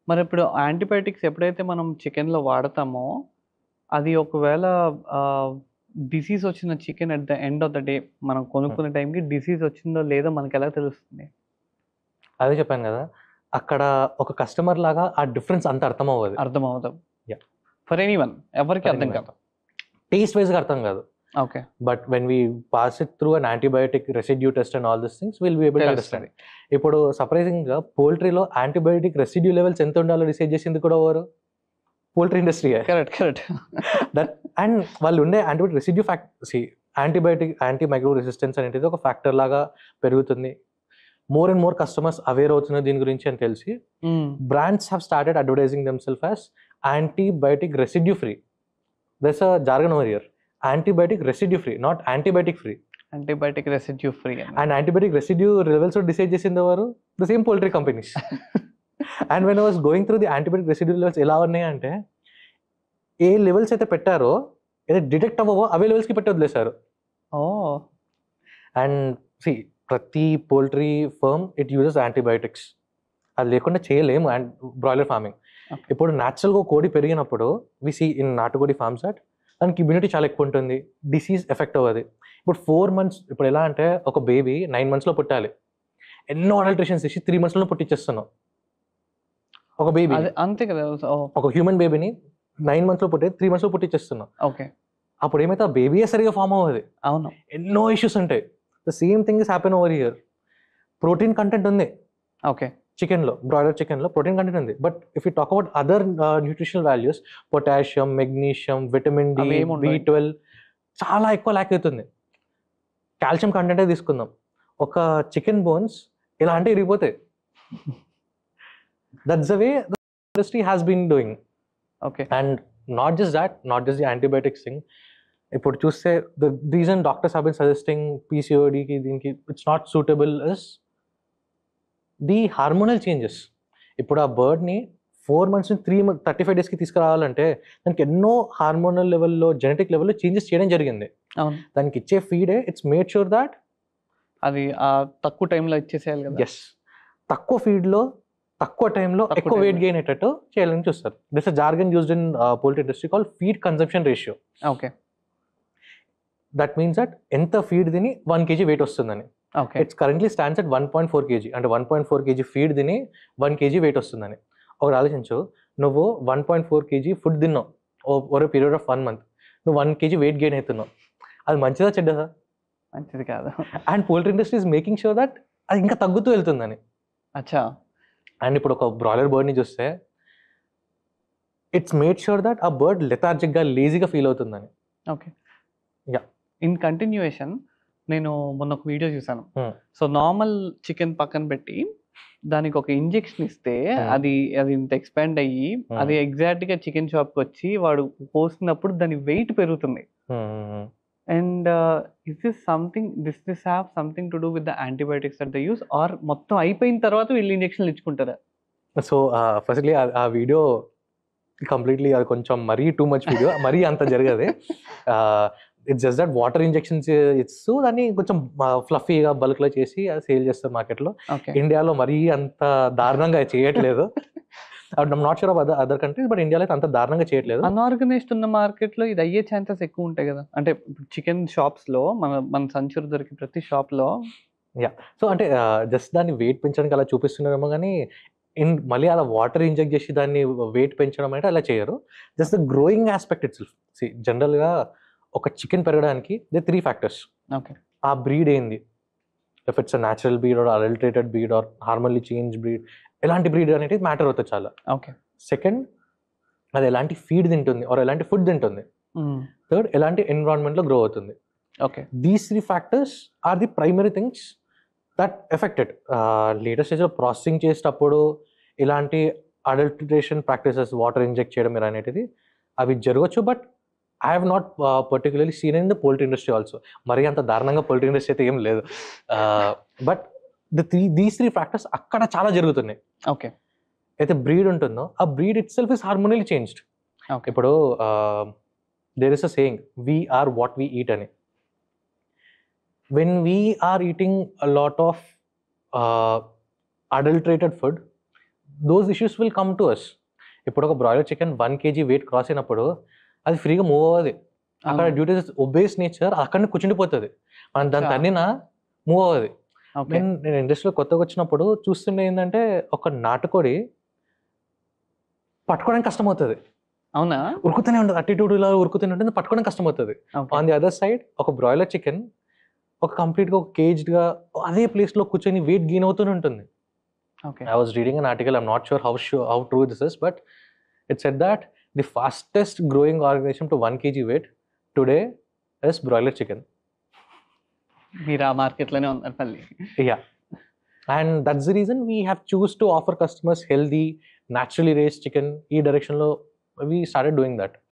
మరిప్పుడు యాంటీబయాటిక్స్ ఎప్పుడైతే మనం చికెన్‌లో వాడతామో, అది ఒకవేళ డిసీజ్ వచ్చిన chicken at the end of the day మనం కొనుక్కునే టైంకి డిసీజ్ వచ్చిందో లేదో మనకెలా తెలుస్తుంది? అదే చెప్పాను కదా! అక్కడ ఒక కస్టమర్ లాగా ఆ డిఫరెన్స్ అంత అర్థమవ్వదు. అర్థమవ్వదు. యాహ్! ఫర్ ఎనీవన్ ఎవరికీ అర్థం కాదు. టేస్ట్ వైస్‌గా అర్థం కాదు. Okay. But when we pass it through an antibiotic residue test and all this things will be able to understand. ఇప్పుడు సర్ప్రైజింగ్‌గా పోల్ట్రీలో యాంటీబయోటిక్ రెసిడ్యూ లెవెల్స్ ఎంత ఉండాలో డిసైడ్ చేసింది కూడా ఎవరు? పోల్ట్రీ ఇండస్ట్రీయే. కరెక్ట్. దట్ అండ్ వాళ్ళు ఉండే antibiotic residue anti micro resistance అనేది ఒక ఫ్యాక్టర్ లాగా పెరుగుతుంది. More and more customers aware అవుతున్నారు దీని గురించి అని తెలిసి brands have started advertising themselves as antibiotic residue free. That's a jargon over here. Antibiotic residue free, not antibiotic free. Antibiotic residue free And antibiotic residue levels decide చేసింది ఎవరు? The same poultry companies. And when I was going through the antibiotic residue levels ఎలా ఉన్నాయి అంటే A levels అయితే పెట్టారో ఏదైతే detect అవ్వవో అవే లెవెల్స్కి పెట్టి వదిలేశారు. అండ్ ప్రతి poultry firm it uses antibiotics. అది లేకుండా చేయలేము అండ్ బ్రాయిలర్ ఫార్మింగ్. ఇప్పుడు న్యాచురల్గా కోడి పెరిగినప్పుడు వి సీ ఇన్ నాటుకోడి ఫార్మ్స్ అట్ దానికి ఇమ్యూనిటీ చాలా ఎక్కువ ఉంటుంది, డిసీజ్ ఎఫెక్ట్ అవ్వదు. ఇప్పుడు 4 months ఇప్పుడు ఎలా అంటే ఒక బేబీ 9 monthsలో పుట్టాలి, ఎన్నో అడల్ట్రేషన్స్ ఇచ్చి 3 monthsలో పుట్టించేస్తున్నాం ఒక బేబీ. అంతే కదా, ఒక హ్యూమన్ బేబీని 9 monthsలో పుట్టే 3 monthsలో పుట్టించేస్తున్నాం. ఓకే. అప్పుడు ఏమైతే ఆ బేబీయే సరిగా ఫామ్ అవ్వదు. అవును, ఎన్నో ఇష్యూస్ ఉంటాయి. The same thing is happen over here. Protein content ఉంది ఓకే చికెన్లో, బ్రాయిలర్ చికెన్లో ప్రోటీన్ కంటెంట్ ఉంది. But if you talk about other nutritional values, potassium, magnesium, vitamin D, B12 చాలా ఎక్కువ ల్యాక్ అవుతుంది. కాల్షియం కంటెంటే తీసుకుందాం, ఒక చికెన్ బోన్స్ ఇలా అంటే ఇరిగిపోతాయి. That's the way the industry has been doing. Okay. And not just that, not just the antibiotics thing. ఇప్పుడు చూస్తే the reason doctors have been suggesting పీసీఓడికి దీనికి it's not suitable is the hormonal changes. ఇప్పుడు ఆ బర్డ్ని 4 months నుంచి 35 daysకి తీసుకురావాలంటే దానికి ఎన్నో హార్మోనల్ లెవెల్లో, జెనెటిక్ లెవెల్లో చేంజెస్ చేయడం జరిగింది. అవును, దానికి ఇచ్చే ఫీడే ఇట్స్ మేడ్ షూర్ దాట్ అది తక్కువ టైంలో ఇచ్చేసేయాలి కదా. ఎస్, తక్కువ ఫీడ్లో తక్కువ టైంలో ఎక్కువ వెయిట్ గెయిన్ అయ్యేటట్టు చేయాలని చూస్తారు. This a jargon used in poultry industry called feed consumption ratio. Okay. That means that ఎంత ఫీడ్ తిని 1 kg వెయిట్ వస్తుందని. Okay. It's currently stands at 1.4 kg. అంటే 1.4 kg ఫీడ్ తిని 1 kg వెయిట్ వస్తుందని. ఒకటి ఆలోచించు, నువ్వు 1.4 kg ఫుడ్ తిన్నావు ఓవర్ పీరియడ్ ఆఫ్ 1 month, నువ్వు 1 kg వెయిట్ గెయిన్ అవుతున్నావు. అది మంచిదా చెడ్డదా? మంచిది కాదు. And poultry industry is making sure that అది ఇంకా తగ్గుతూ వెళ్తుందని. అచ్చా. అండ్ ఇప్పుడు ఒక బ్రాయిలర్ బర్డ్ని చూస్తే ఇట్స్ మేడ్ షూర్ దట్ ఆ బర్డ్ లెథార్జిక్గా, లేజీగా ఫీల్ అవుతుందని. ఓకే. యా. ఇన్ కంటిన్యూయేషన్ నేను మొన్న ఒక వీడియో చూసాను. సో నార్మల్ చికెన్ పక్కన పెట్టి దానికి ఒక ఇంజెక్షన్ ఇస్తే అది ఇంత ఎక్స్పాండ్ అయ్యి అది ఎగ్జాక్ట్ గా చికెన్ షాప్ కి వచ్చి వాడు పోసినప్పుడు దాని వెయిట్ పెరుగుతుంది. And is this have something to do with the antibiotics that they use, or మొత్తం అయిపోయిన తర్వాత వీళ్ళు ఇంజెక్షన్లు ఇచ్చుకుంటారా? సో ఫస్ట్లీ ఆ వీడియో కంప్లీట్లీ అది కొంచెం మరీ టూ మచ్ వీడియో, మరీ అంత జరగదు. It's just that water injections ఇస్తూ దాన్ని కొంచెం ఫ్లఫీగా బల్క్లో చేసి అది సేల్ చేస్తారు మార్కెట్లో. ఇండియాలో మరీ అంత దారుణంగా చేయట్లేదు. I'm not sure of other countries, but ఇండియాలో అయితే అంత దారుణంగా చేయట్లేదు. అన్ఆర్గనైజ్డ్ ఉన్న మార్కెట్లో ఇది అయ్యే ఛాన్సెస్ ఎక్కువ ఉంటాయి కదా. అంటే చికెన్ షాప్స్లో మన సంచులు దొరికి ప్రతి షాప్లో. యా. సో అంటే జస్ట్ దాన్ని వెయిట్ పెంచడానికి అలా చూపిస్తున్నారేమో కానీ మళ్ళీ అలా వాటర్ ఇంజెక్ట్ చేసి దాన్ని వెయిట్ పెంచడం అంటే అలా చేయరు. Just the growing aspect itself. జనరల్గా ఒక చికెన్ పెరగడానికి దే 3 factors. ఓకే. ఆ బ్రీడ్ ఏంది, if it's a natural breed or adulterated breed or hormonally change breed, ఎలాంటి బ్రీడ్ అనేది మ్యాటర్ అవుతుంది చాలా. ఓకే. సెకండ్, అది ఎలాంటి ఫీడ్ తింటుంది ఆర్ ఎలాంటి ఫుడ్ తింటుంది. థర్డ్, ఎలాంటి ఎన్విరాన్మెంట్లో గ్రో అవుతుంది. Okay. These 3 factors are the primary things that affected. Latest స్టేజ్లో ప్రాసెసింగ్ చేసేటప్పుడు ఇలాంటి అడల్టరేషన్ ప్రాక్టీసెస్, వాటర్ ఇంజెక్ట్ చేయడం అనేటిది అవి జరగచ్చు. But I have not particularly seen in the poultry industry also. మరీ అంత దారుణంగా పోల్ట్రీ ఇండస్ట్రీ అయితే ఏం లేదు. బట్ దీస్ 3 factors అక్కడ చాలా జరుగుతున్నాయి. ఓకే. అయితే బ్రీడ్ ఉంటుందో ఆ breed itself is hormonally changed. ఇప్పుడు there is a saying, we are what we eat అని. when we are eating a lot of adulterated food, those issues will come to us. ఇప్పుడు ఒక broiler chicken 1 kg weight cross అయినప్పుడు అది ఫ్రీగా move అవ్వదు. అక్కడ due to obese nature అక్కడనే కూర్చుండిపోతుంది. మనం దాని తన్నినా మూవ్ అవ్వదు. నేను ఇండస్ట్రీలో కొత్తగా వచ్చినప్పుడు చూస్తుండే ఏంటంటే ఒక నాటుకోడి పట్టుకోవడానికి కష్టం అవుతుంది. అవునా? ఉరుకుతూనే ఉంటుంది, అటిట్యూడ్ ఇలా ఉరుకుతూనే ఉంటుంది, పట్టుకోవడానికి కష్టం అవుతుంది. ఆన్ ది అదర్ సైడ్ ఒక బ్రాయిలర్ చికెన్ ఒక కంప్లీట్గా ఒక కేజ్డ్గా అదే ప్లేస్లో కూర్చొని వెయిట్ గెయిన్ అవుతూనే ఉంటుంది. I was reading an article, I'm not sure how true this is, but it said that the fastest growing organism to 1 kg weight today is broiler chicken. మీరు ఆ మార్కెట్లోనే ఉన్నారు మళ్ళీ. Yeah. And that's the reason we have choose to offer customers healthy, naturally raised chicken. ఈ డైరెక్షన్లో we started doing that.